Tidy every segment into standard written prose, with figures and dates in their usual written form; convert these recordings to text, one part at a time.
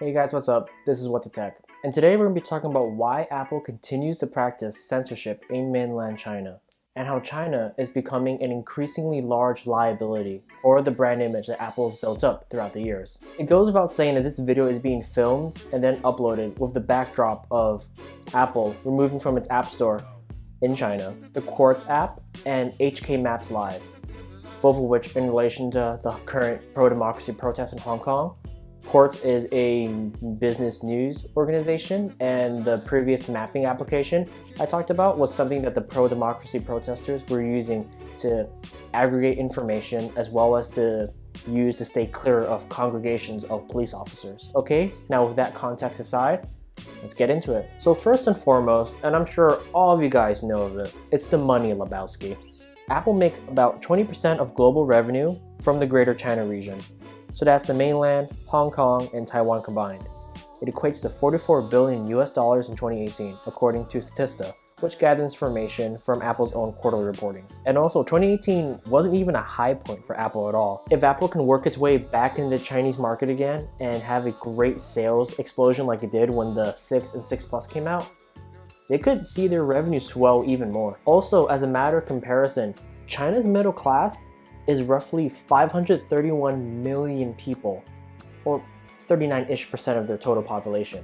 Hey guys, what's up? This is What the Tech. And today we're going to be talking about why Apple continues to practice censorship in mainland China, and how China is becoming an increasingly large liability for the brand image that Apple has built up throughout the years. It goes without saying that this video is being filmed and then uploaded with the backdrop of Apple removing from its App Store in China the Quartz app and HK Maps Live, both of which in relation to the current pro-democracy protests in Hong Kong. Quartz is a business news organization, and the previous mapping application I talked about was something that the pro-democracy protesters were using to aggregate information as well as to use to stay clear of congregations of police officers. Okay, now with that context aside, let's get into it. So first and foremost, and I'm sure all of you guys know of this, it's the money Lebowski. Apple makes about 20% of global revenue from the Greater China region. So that's the mainland, Hong Kong, and Taiwan combined. It equates to $44 billion in 2018, according to Statista, which gathers information from Apple's own quarterly reporting. And also, 2018 wasn't even a high point for Apple at all. If Apple can work its way back into the Chinese market again and have a great sales explosion like it did when the 6 and 6 Plus came out, they could see their revenue swell even more. Also, as a matter of comparison, China's middle class is roughly 531 million people, or 39-ish% of their total population.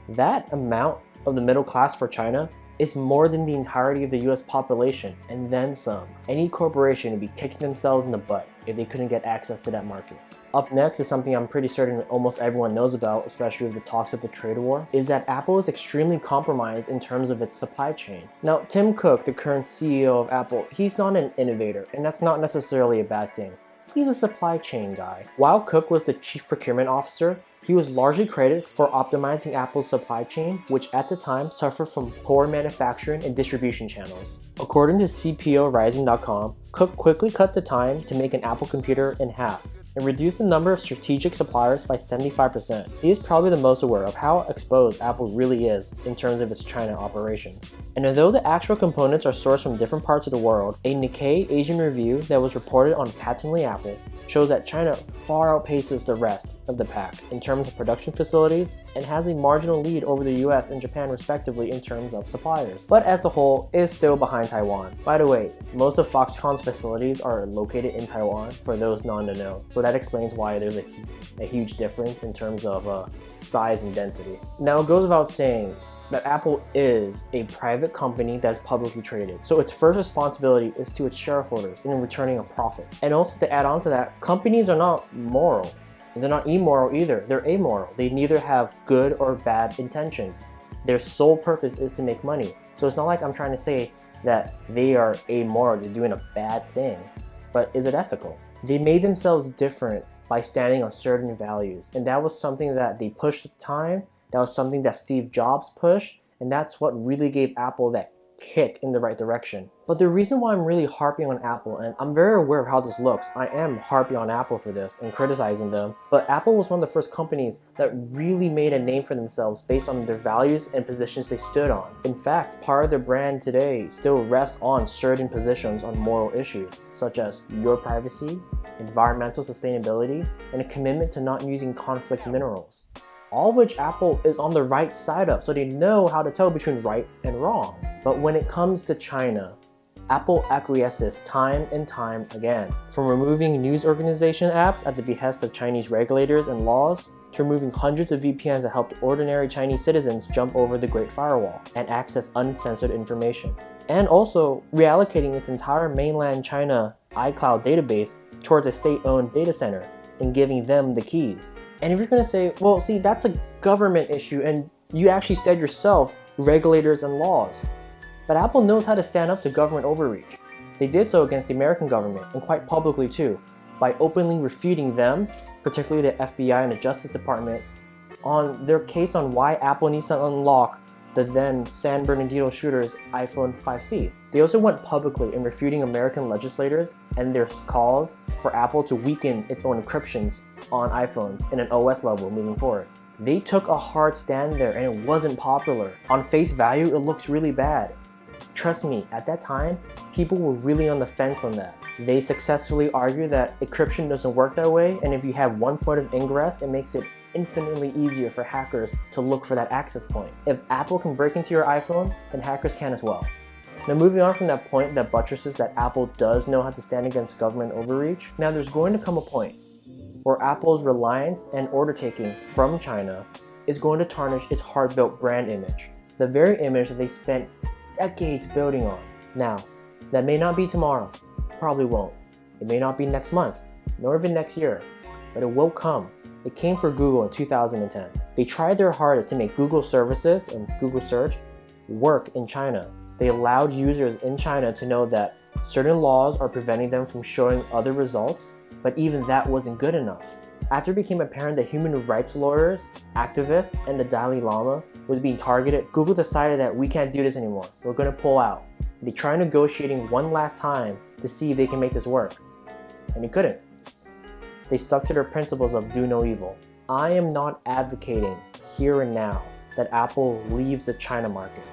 That amount of the middle class for China is more than the entirety of the US population, and then some. Any corporation would be kicking themselves in the butt if they couldn't get access to that market. Up next is something I'm pretty certain almost everyone knows about, especially with the talks of the trade war, is that Apple is extremely compromised in terms of its supply chain. Now, Tim Cook, the current CEO of Apple, he's not an innovator, and that's not necessarily a bad thing. He's a supply chain guy. While Cook was the chief procurement officer, he was largely credited for optimizing Apple's supply chain, which at the time suffered from poor manufacturing and distribution channels. According to CPORising.com, Cook quickly cut the time to make an Apple computer in half and reduced the number of strategic suppliers by 75%. He is probably the most aware of how exposed Apple really is in terms of its China operations. And although the actual components are sourced from different parts of the world, a Nikkei Asian review that was reported on Patently Apple shows that China far outpaces the rest of the pack in terms of production facilities and has a marginal lead over the US and Japan respectively in terms of suppliers. But as a whole, it is still behind Taiwan. By the way, most of Foxconn's facilities are located in Taiwan, for those non-to-know. So that explains why there's a huge difference in terms of size and density. Now it goes without saying that Apple is a private company that's publicly traded. So its first responsibility is to its shareholders in returning a profit. And also to add on to that, companies are not moral. They're not immoral either. They're amoral. They neither have good or bad intentions. Their sole purpose is to make money. So it's not like I'm trying to say that they are amoral, they're doing a bad thing. But is it ethical? They made themselves different by standing on certain values. And that was something that they pushed at the time. That was something that Steve Jobs pushed, and that's what really gave Apple that kick in the right direction. But the reason why I'm really harping on Apple, and I'm very aware of how this looks, I am harping on Apple for this and criticizing them, but Apple was one of the first companies that really made a name for themselves based on their values and positions they stood on. In fact, part of their brand today still rests on certain positions on moral issues, such as your privacy, environmental sustainability, and a commitment to not using conflict minerals. All of which Apple is on the right side of, so they know how to tell between right and wrong. But when it comes to China, Apple acquiesces time and time again. From removing news organization apps at the behest of Chinese regulators and laws, to removing hundreds of VPNs that helped ordinary Chinese citizens jump over the Great Firewall and access uncensored information. And also reallocating its entire mainland China iCloud database towards a state-owned data center and giving them the keys. And if you're going to say, well, see, that's a government issue, and you actually said yourself, regulators and laws. But Apple knows how to stand up to government overreach. They did so against the American government, and quite publicly too, by openly refuting them, particularly the FBI and the Justice Department, on their case on why Apple needs to unlock the then San Bernardino shooter's iPhone 5C. They also went publicly in refuting American legislators and their calls for Apple to weaken its own encryptions on iPhones in an OS level moving forward. They took a hard stand there, and it wasn't popular. On face value, it looks really bad. Trust me, at that time, people were really on the fence on that. They successfully argue that encryption doesn't work that way, and if you have one point of ingress, it makes it infinitely easier for hackers to look for that access point. If Apple can break into your iPhone, then hackers can as well. Now moving on from that point that buttresses that Apple does know how to stand against government overreach, now there's going to come a point where Apple's reliance and order taking from China is going to tarnish its hard-built brand image, the very image that they spent decades building on. Now, that may not be tomorrow, probably won't. It may not be next month, nor even next year, but it will come. It came for Google in 2010. They tried their hardest to make Google services and Google search work in China. They allowed users in China to know that certain laws are preventing them from showing other results, but even that wasn't good enough. After it became apparent that human rights lawyers, activists, and the Dalai Lama was being targeted, Google decided that we can't do this anymore. We're gonna pull out. They tried negotiating one last time to see if they can make this work, and they couldn't. They stuck to their principles of do no evil. I am not advocating here and now that Apple leaves the China market.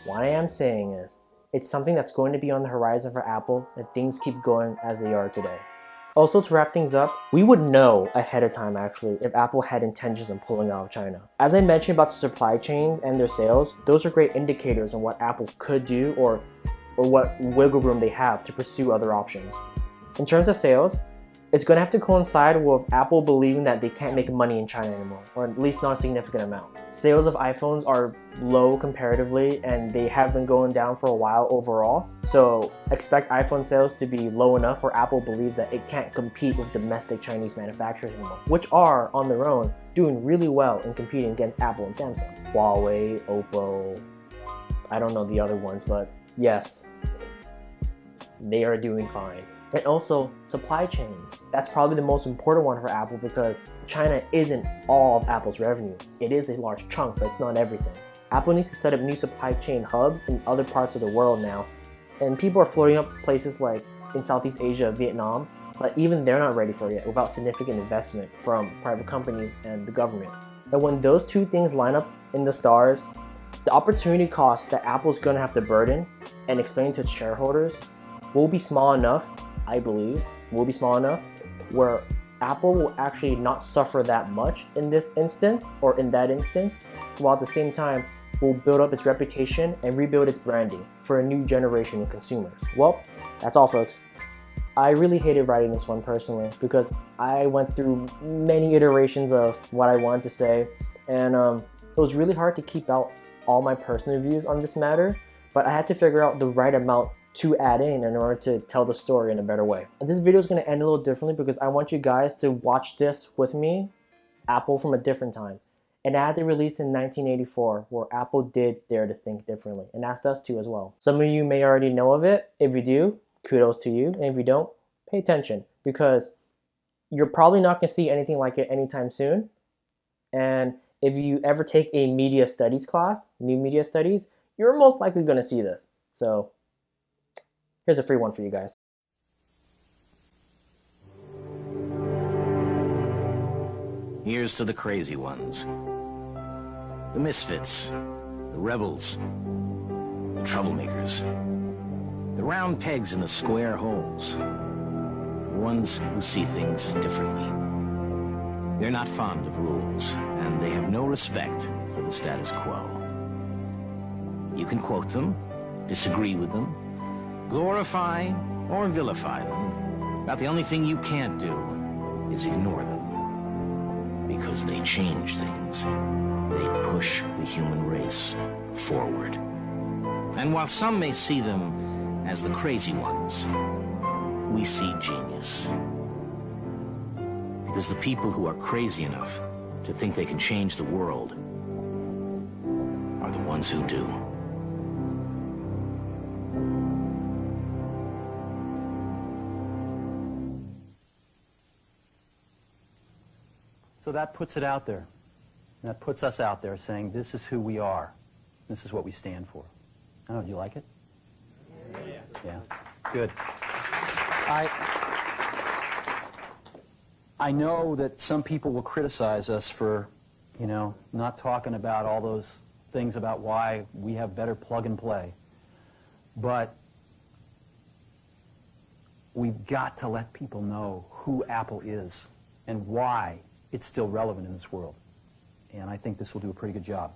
What I am saying is, it's something that's going to be on the horizon for Apple and things keep going as they are today. Also, to wrap things up, we would know ahead of time actually if Apple had intentions of pulling out of China. As I mentioned about the supply chains and their sales, those are great indicators on what Apple could do or what wiggle room they have to pursue other options. In terms of sales, it's going to have to coincide with Apple believing that they can't make money in China anymore, or at least not a significant amount. Sales of iPhones are low comparatively, and they have been going down for a while overall. So expect iPhone sales to be low enough where Apple believes that it can't compete with domestic Chinese manufacturers anymore, which are, on their own, doing really well in competing against Apple and Samsung. Huawei, Oppo, I don't know the other ones, but yes, they are doing fine. And also, supply chains. That's probably the most important one for Apple because China isn't all of Apple's revenue. It is a large chunk, but it's not everything. Apple needs to set up new supply chain hubs in other parts of the world now. And people are floating up places like in Southeast Asia, Vietnam, but even they're not ready for it yet without significant investment from private companies and the government. And when those two things line up in the stars, the opportunity cost that Apple's gonna have to burden and explain to its shareholders will be small enough, I believe, will be small enough where Apple will actually not suffer that much in this instance or in that instance, while at the same time will build up its reputation and rebuild its branding for a new generation of consumers. Well, that's all folks. I really hated writing this one personally because I went through many iterations of what I wanted to say, and it was really hard to keep out all my personal views on this matter, but I had to figure out the right amount to add in order to tell the story in a better way. And this video is going to end a little differently because I want you guys to watch this with me, Apple from a different time. And I had to release in 1984 where Apple did dare to think differently, and asked us to as well. Some of you may already know of it. If you do, kudos to you. And if you don't, pay attention because you're probably not going to see anything like it anytime soon. And if you ever take a media studies class, new media studies, you're most likely going to see this. So here's a free one for you guys. Here's to the crazy ones. The misfits. The rebels. The troublemakers. The round pegs in the square holes. The ones who see things differently. They're not fond of rules, and they have no respect for the status quo. You can quote them, disagree with them, glorify or vilify them, but the only thing you can't do is ignore them. Because they change things. They push the human race forward. And while some may see them as the crazy ones, we see genius. Because the people who are crazy enough to think they can change the world are the ones who do. So that puts it out there. And that puts us out there saying, this is who we are. This is what we stand for. I don't know, do you like it? Yeah. Good. I know that some people will criticize us for, not talking about all those things about why we have better plug and play. But we've got to let people know who Apple is and why it's still relevant in this world. And I think this will do a pretty good job.